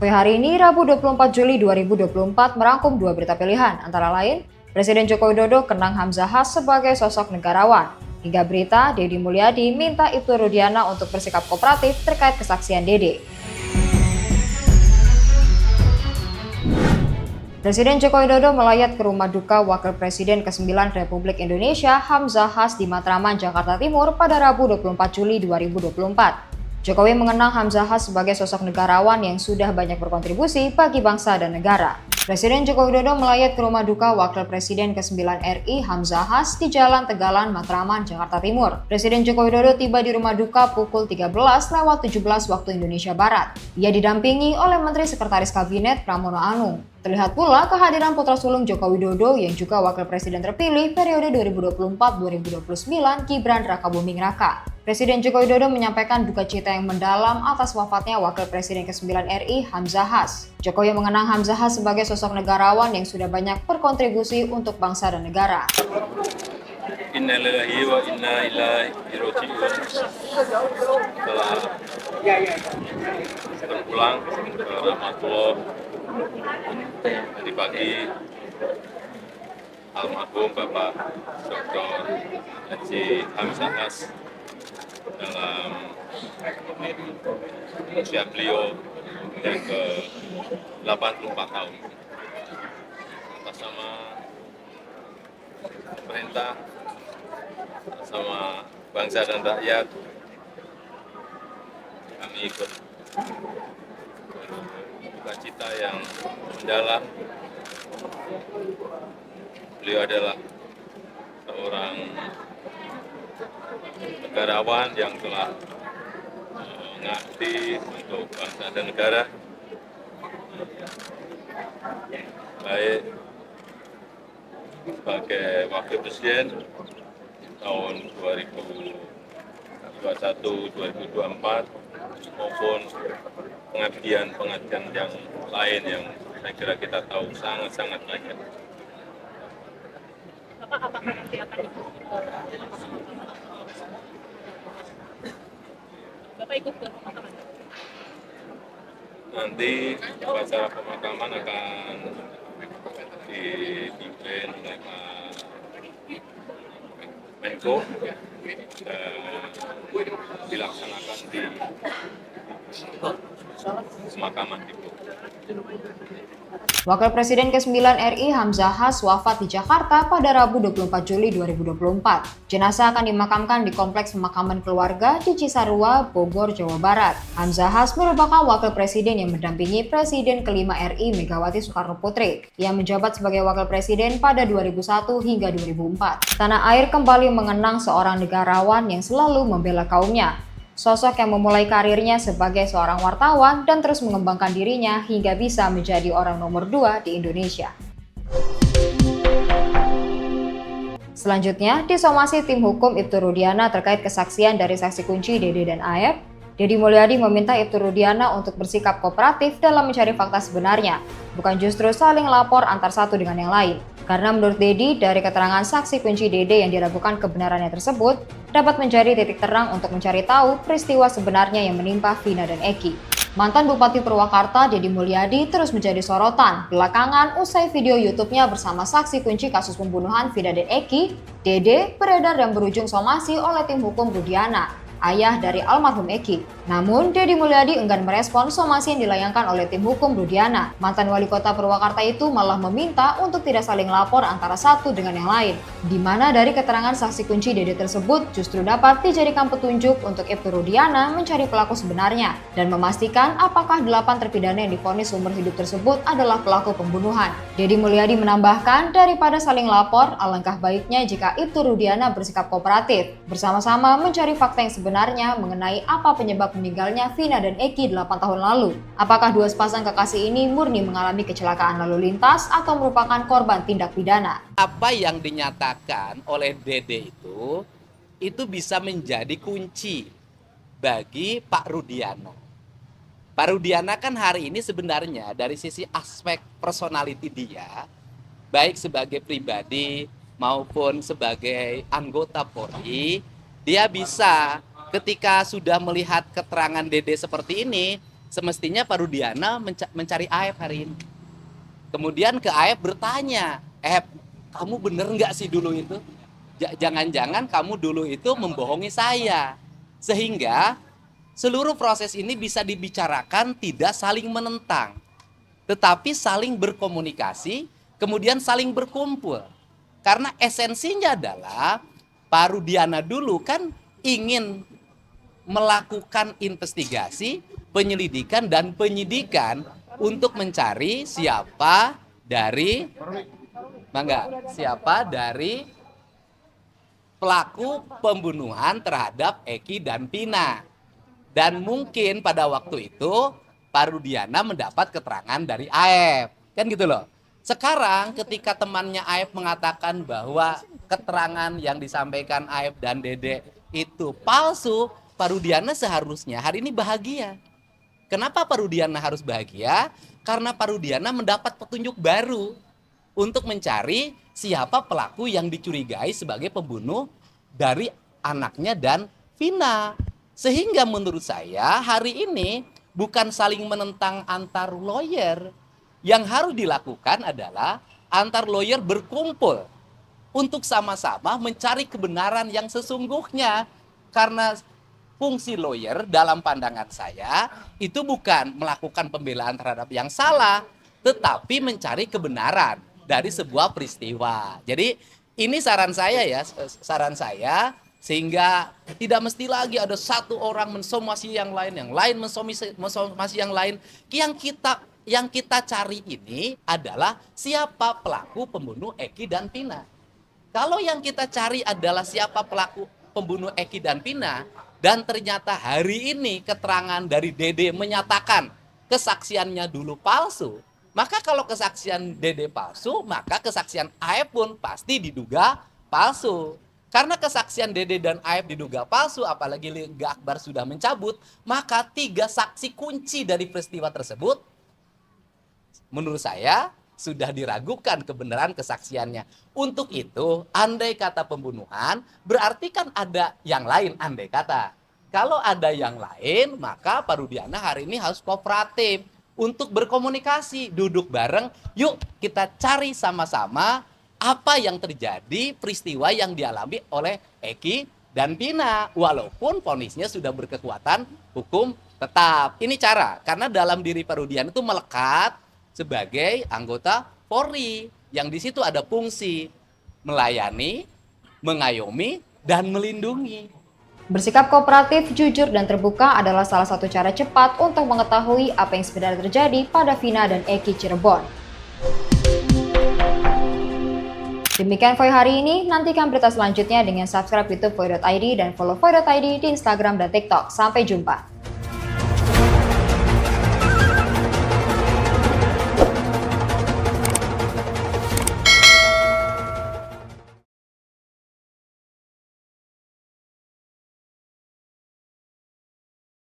Hari ini, Rabu 24 Juli 2024, merangkum dua berita pilihan, antara lain, Presiden Joko Widodo kenang Hamzahas sebagai sosok negarawan, hingga berita Deddy Mulyadi minta Ibtu Rudiana untuk bersikap kooperatif terkait kesaksian Dede. Presiden Joko Widodo melayat ke rumah duka Wakil Presiden ke-9 Republik Indonesia Hamzahas di Matraman, Jakarta Timur pada Rabu 24 Juli 2024. Jokowi mengenang Hamzahas sebagai sosok negarawan yang sudah banyak berkontribusi bagi bangsa dan negara. Presiden Joko Widodo melayat ke rumah duka Wakil Presiden ke-9 RI Hamzahas di Jalan Tegalan, Matraman, Jakarta Timur. Presiden Joko Widodo tiba di rumah duka pukul 13:17 waktu Indonesia Barat. Ia didampingi oleh Menteri Sekretaris Kabinet Pramono Anung. Terlihat pula kehadiran putra sulung Joko Widodo yang juga Wakil Presiden terpilih periode 2024-2029 Gibran Rakabuming Raka. Presiden Joko Widodo menyampaikan duka cita yang mendalam atas wafatnya Wakil Presiden ke-9 RI Hamzahas. Jokowi mengenang Hamzahas sebagai sosok negarawan yang sudah banyak berkontribusi untuk bangsa dan negara. Innalillahi wa inna ilaihi raji'un. Setelah pulang ke Rahmatullah tadi pagi, almarhum Bapak Dr. Haji Hamzahas dalam usia beliau yang ke-84 tahun. Atas nama pemerintah, sama bangsa dan rakyat, kami ikut duka cita yang mendalam. Beliau adalah seorang negarawan yang telah mengabdi untuk bangsa dan negara, baik sebagai Wakil Presiden tahun 2021-2024 maupun pengabdian yang lain yang saya kira kita tahu sangat-sangat banyak. Apakah nanti akan Bapak ikut ke pemakaman? Nanti upacara pemakaman akan dipimpin oleh Pak Menko dan dilaksanakan di pemakaman itu. Wakil Presiden ke-9 RI Hamzahas wafat di Jakarta pada Rabu 24 Juli 2024. Jenazah akan dimakamkan di Kompleks Pemakaman Keluarga di Cisarua, Bogor, Jawa Barat. Hamzahas merupakan Wakil Presiden yang mendampingi Presiden ke-5 RI Megawati Soekarno Putri yang menjabat sebagai Wakil Presiden pada 2001 hingga 2004. Tanah air kembali mengenang seorang negarawan yang selalu membela kaumnya. Sosok yang memulai karirnya sebagai seorang wartawan dan terus mengembangkan dirinya hingga bisa menjadi orang nomor 2 di Indonesia. Selanjutnya, disomasi tim hukum Ibtu Rudiana terkait kesaksian dari saksi kunci Dede dan Aep. Deddy Mulyadi meminta Ibtu Rudiana untuk bersikap kooperatif dalam mencari fakta sebenarnya, bukan justru saling lapor antar satu dengan yang lain. Karena menurut Deddy, dari keterangan saksi kunci Dede yang diragukan kebenarannya tersebut, dapat menjadi titik terang untuk mencari tahu peristiwa sebenarnya yang menimpa Vina dan Eki. Mantan Bupati Purwakarta, Deddy Mulyadi, terus menjadi sorotan belakangan usai video YouTube-nya bersama saksi kunci kasus pembunuhan Vina dan Eki, Dede, beredar dan berujung somasi oleh tim hukum Rudiana, ayah dari almarhum Eki. Namun, Deddy Mulyadi enggan merespon somasi yang dilayangkan oleh tim hukum Rudiana. Mantan wali kota Purwakarta itu malah meminta untuk tidak saling lapor antara satu dengan yang lain, di mana dari keterangan saksi kunci Dede tersebut justru dapat dijadikan petunjuk untuk Ibtu Rudiana mencari pelaku sebenarnya dan memastikan apakah 8 terpidana yang divonis seumur hidup tersebut adalah pelaku pembunuhan. Deddy Mulyadi menambahkan, daripada saling lapor, alangkah baiknya jika Ibtu Rudiana bersikap kooperatif, bersama-sama mencari fakta yang sebenarnya mengenai apa penyebab meninggalnya Vina dan Eki 8 tahun lalu. Apakah dua sepasang kekasih ini murni mengalami kecelakaan lalu lintas atau merupakan korban tindak pidana? Apa yang dinyatakan oleh Dede itu bisa menjadi kunci bagi Pak Rudiana. Pak Rudiana kan hari ini sebenarnya dari sisi aspek personality dia, baik sebagai pribadi maupun sebagai anggota Polri, dia bisa ketika sudah melihat keterangan Dede seperti ini, semestinya Pak Rudiana mencari Aep hari ini. Kemudian ke Aep bertanya, kamu bener nggak sih dulu itu? Jangan-jangan kamu dulu itu membohongi saya. Sehingga seluruh proses ini bisa dibicarakan tidak saling menentang, tetapi saling berkomunikasi, kemudian saling berkumpul. Karena esensinya adalah Pak Rudiana dulu kan ingin melakukan investigasi, penyelidikan, dan penyidikan untuk mencari siapa dari pelaku pembunuhan terhadap Eki dan Vina. Dan mungkin pada waktu itu Pak Rudiana mendapat keterangan dari Aep. Kan gitu loh. Sekarang ketika temannya Aep mengatakan bahwa keterangan yang disampaikan Aep dan Dede itu palsu, Pak Rudiana seharusnya hari ini bahagia. Kenapa Pak Rudiana harus bahagia? Karena Pak Rudiana mendapat petunjuk baru untuk mencari siapa pelaku yang dicurigai sebagai pembunuh dari anaknya dan Vina. Sehingga menurut saya hari ini bukan saling menentang antar lawyer. Yang harus dilakukan adalah antar lawyer berkumpul untuk sama-sama mencari kebenaran yang sesungguhnya. Karena fungsi lawyer dalam pandangan saya itu bukan melakukan pembelaan terhadap yang salah, tetapi mencari kebenaran dari sebuah peristiwa. Jadi ini saran saya ya, sehingga tidak mesti lagi ada satu orang mensomasi yang lain mensomasi yang lain. Yang kita cari ini adalah siapa pelaku pembunuh Eki dan Vina. Kalau yang kita cari adalah siapa pelaku pembunuh Eki dan Vina, dan ternyata hari ini keterangan dari Dede menyatakan kesaksiannya dulu palsu, maka kalau kesaksian Dede palsu, maka kesaksian Aep pun pasti diduga palsu. Karena kesaksian Dede dan Aep diduga palsu, apalagi Liga Akbar sudah mencabut, maka 3 saksi kunci dari peristiwa tersebut, menurut saya, sudah diragukan kebenaran kesaksiannya. Untuk itu, andai kata pembunuhan, berarti kan ada yang lain, andai kata. Kalau ada yang lain, maka Pak Rudiana hari ini harus kooperatif untuk berkomunikasi, duduk bareng, yuk kita cari sama-sama apa yang terjadi, peristiwa yang dialami oleh Eki dan Vina. Walaupun vonisnya sudah berkekuatan hukum tetap. Ini cara, karena dalam diri Pak Rudiana itu melekat sebagai anggota Polri, yang di situ ada fungsi melayani, mengayomi, dan melindungi. Bersikap kooperatif, jujur, dan terbuka adalah salah satu cara cepat untuk mengetahui apa yang sebenarnya terjadi pada Vina dan Eki Cirebon. Demikian Voy hari ini, nantikan berita selanjutnya dengan subscribe YouTube Voy.id dan follow Voy.id di Instagram dan TikTok. Sampai jumpa.